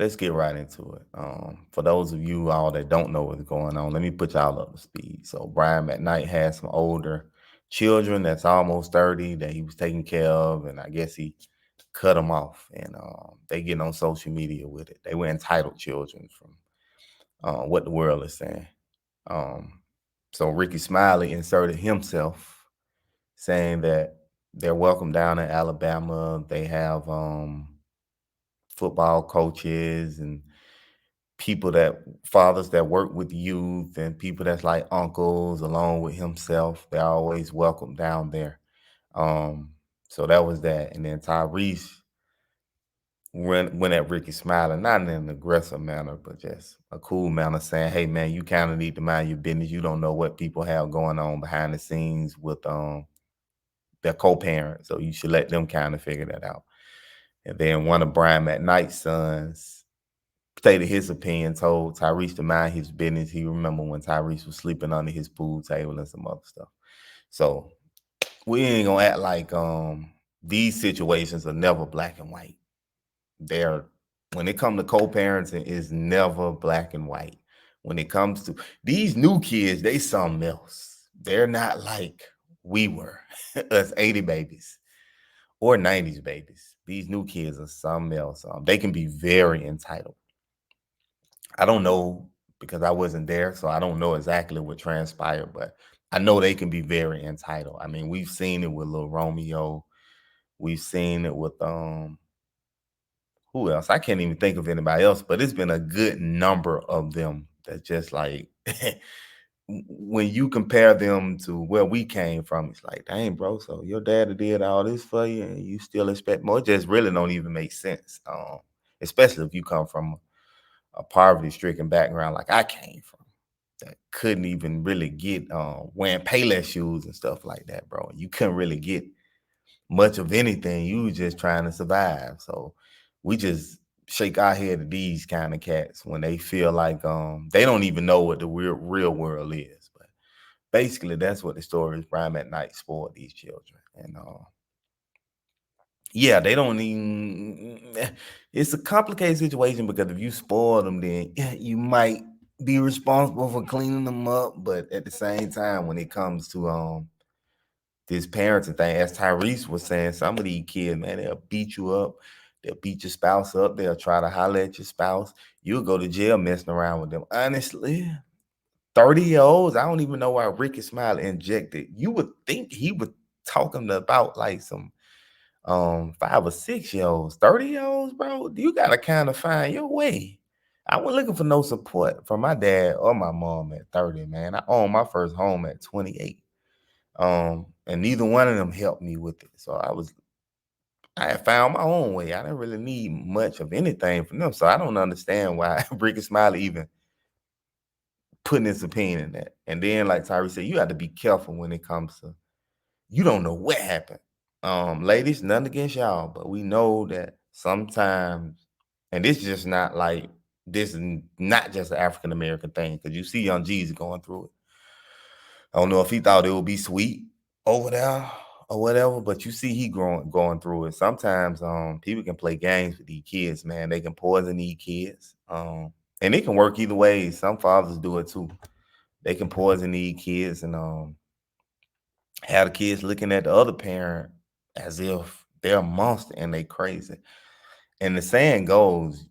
let's get right into it. For those of you all that don't know what's going on, let me put y'all up to speed. So Brian McKnight has some older children that's almost 30 that he was taking care of, and I guess he cut them off, and they getting on social media with it. They were entitled children from what the world is saying. Um, so Ricky Smiley inserted himself saying that they're welcome down in Alabama. They have football coaches and people that fathers that work with youth and people that's like uncles along with himself. They're always welcome down there. Um, so that was that. And then Tyrese went at Ricky Smiling, not in an aggressive manner, but just a cool manner, saying, "Hey man, you kind of need to mind your business. You don't know what people have going on behind the scenes with their co-parents, so you should let them kind of figure that out." And then one of Brian McKnight's sons stated his opinion, told Tyrese to mind his business. He remember when Tyrese was sleeping under his pool table and some other stuff. So we ain't gonna act like these situations are never black and white. They're when it comes to co-parenting, it's never black and white. When it comes to these new kids, they something else. They're not like we were, us 80 babies or 90s babies. These new kids are something else. They can be very entitled. I don't know because I wasn't there, so I don't know exactly what transpired, but I know they can be very entitled. I mean, we've seen it with Lil Romeo. We've seen it with who else? I can't even think of anybody else, but it's been a good number of them that just like when you compare them to where we came from, it's like, dang, bro, so your daddy did all this for you and you still expect more. It just really don't even make sense. Especially if you come from a poverty-stricken background like I came from, that couldn't even really get wearing Payless shoes and stuff like that, bro. You couldn't really get much of anything. You was just trying to survive. So we just shake our head at these kind of cats when they feel like they don't even know what the real world is. But basically that's what the story is. Brian McKnight spoiled these children. And yeah, they don't even it's a complicated situation because if you spoil them, then yeah, you might be responsible for cleaning them up. But at the same time, when it comes to this parenting thing, as Tyrese was saying, some of these kids, man, they'll beat you up. They'll beat your spouse up. They'll try to holler at your spouse. You'll go to jail messing around with them. Honestly, 30-year-olds, I don't even know why Ricky Smiley injected. You would think he was talking about like some 5 or 6-year-olds, 30-year-olds, bro. You gotta kind of find your way. I wasn't looking for no support from my dad or my mom at 30, man. I owned my first home at 28. And neither one of them helped me with it. So I had found my own way. I didn't really need much of anything from them. So I don't understand why Ricky Smiley even putting his opinion in that. And then, like Tyree said, you have to be careful when it comes to you don't know what happened. Ladies, nothing against y'all, but we know that sometimes, and this is just not like this is not just an African American thing, because you see Young Jeezy going through it. I don't know if he thought it would be sweet over there or whatever, but you see he going through it. Sometimes people can play games with these kids, man. They can poison these kids. And it can work either way. Some fathers do it too. They can poison these kids and have the kids looking at the other parent as if they're a monster and they crazy. And the saying goes,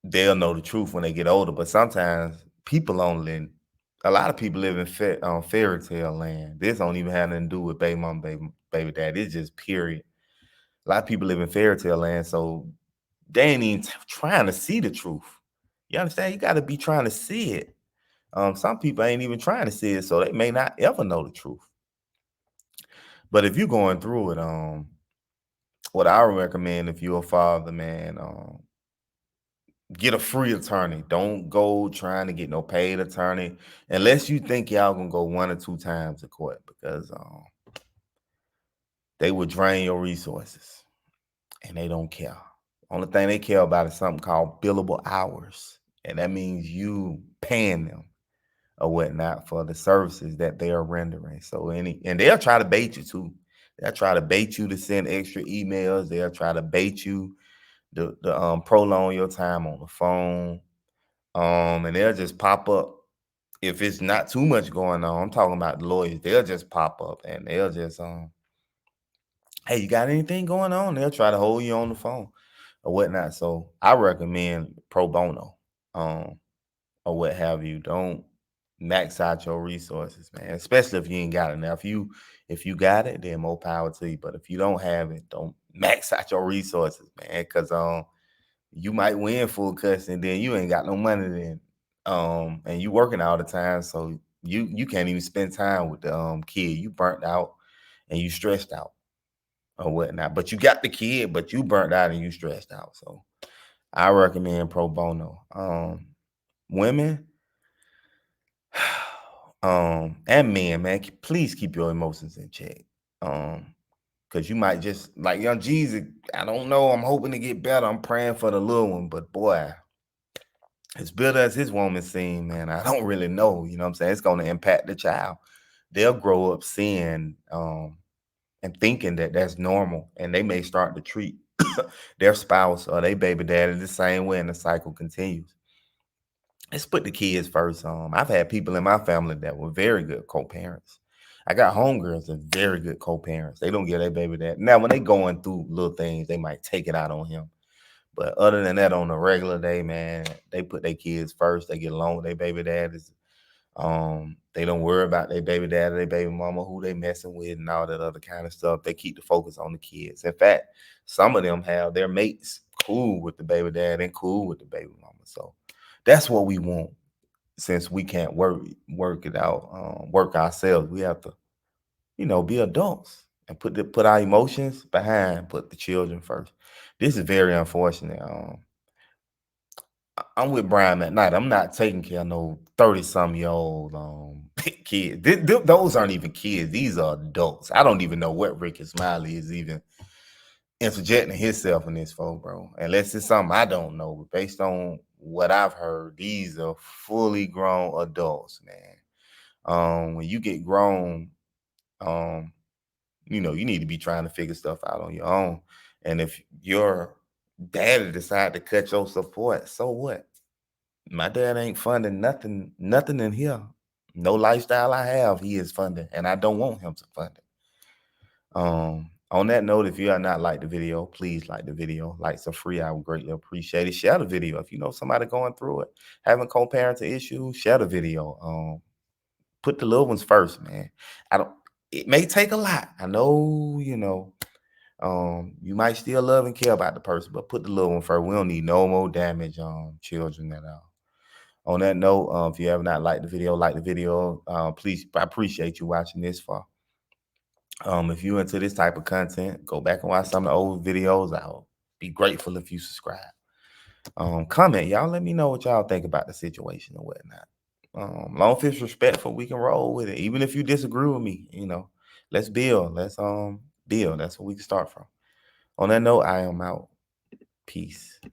they'll know the truth when they get older. But sometimes people only, a lot of people live in fairy tale land. This don't even have nothing to do with baby mom, baby dad. It's just period. A lot of people live in fairy tale land, so they ain't even trying to see the truth. You understand? You got to be trying to see it. Some people ain't even trying to see it, so they may not ever know the truth. But if you're going through it, what I would recommend if you're a father, man, get a free attorney. Don't go trying to get no paid attorney unless you think y'all gonna go 1 or 2 times to court because they will drain your resources and they don't care. Only thing they care about is something called billable hours, and that means you paying them or whatnot for the services that they are rendering. So and they'll try to bait you too. They'll try to bait you to send extra emails. They'll try to bait you prolong your time on the phone. And they'll just pop up if it's not too much going on. I'm talking about the lawyers. They'll just pop up and they'll just hey, you got anything going on? They'll try to hold you on the phone or whatnot. So I recommend pro bono, or what have you. Don't max out your resources, man. Especially if you ain't got it. Now, if you got it, then more power to you. But if you don't have it, don't max out your resources, man. Cause you might win full custody, and then you ain't got no money then. And you working all the time, so you can't even spend time with the kid. You burnt out and you stressed out or whatnot. But you got the kid, but you burnt out and you stressed out. So I recommend pro bono. Women, and men, man, please keep your emotions in check. Because you might just like young Jeezy. I don't know. I'm hoping to get better. I'm praying for the little one, but boy, as bitter as his woman seemed, man, I don't really know. You know what I'm saying? It's going to impact the child. They'll grow up seeing and thinking that that's normal, and they may start to treat their spouse or their baby daddy the same way, and the cycle continues. Let's put the kids first. I've had people in my family that were very good co-parents. I got homegirls that are very good co-parents. They don't get their baby dad. Now, when they going through little things, they might take it out on him. But other than that, on a regular day, man, they put their kids first. They get along with their baby daddies. They don't worry about their baby daddy, their baby mama, who they messing with, and all that other kind of stuff. They keep the focus on the kids. In fact, some of them have their mates cool with the baby dad and cool with the baby mama. So that's what we want. Since we can't work it out, work ourselves, we have to, be adults and put our emotions behind, put the children first. This is very unfortunate. I'm with Brian McKnight. I'm not taking care of no 30-some-year-old kids. Those aren't even kids. These are adults. I don't even know what Ricky Smiley is even interjecting himself in this for, bro. Unless it's something I don't know. But based on what I've heard, these are fully grown adults, man. When you get grown, you need to be trying to figure stuff out on your own. And if your daddy decide to cut your support, so what? My dad ain't funding nothing in here. No lifestyle I have, he is funding, and I don't want him to fund it. On that note, if you are not like the video, please like the video. Likes are free. I would greatly appreciate it. Share the video. If you know somebody going through it, having co-parenting issues, share the video. Put the little ones first, man. It may take a lot. I know, you might still love and care about the person, but put the little one first. We don't need no more damage on children at all. On that note, if you have not liked the video, like the video. Please, I appreciate you watching this far. If you into this type of content, go back and watch some of the old videos. I'll be grateful if you subscribe. Comment, y'all. Let me know what y'all think about the situation or whatnot. Long as it's respectful, we can roll with it. Even if you disagree with me, let's build. Let's build. That's where we can start from. On that note, I am out. Peace.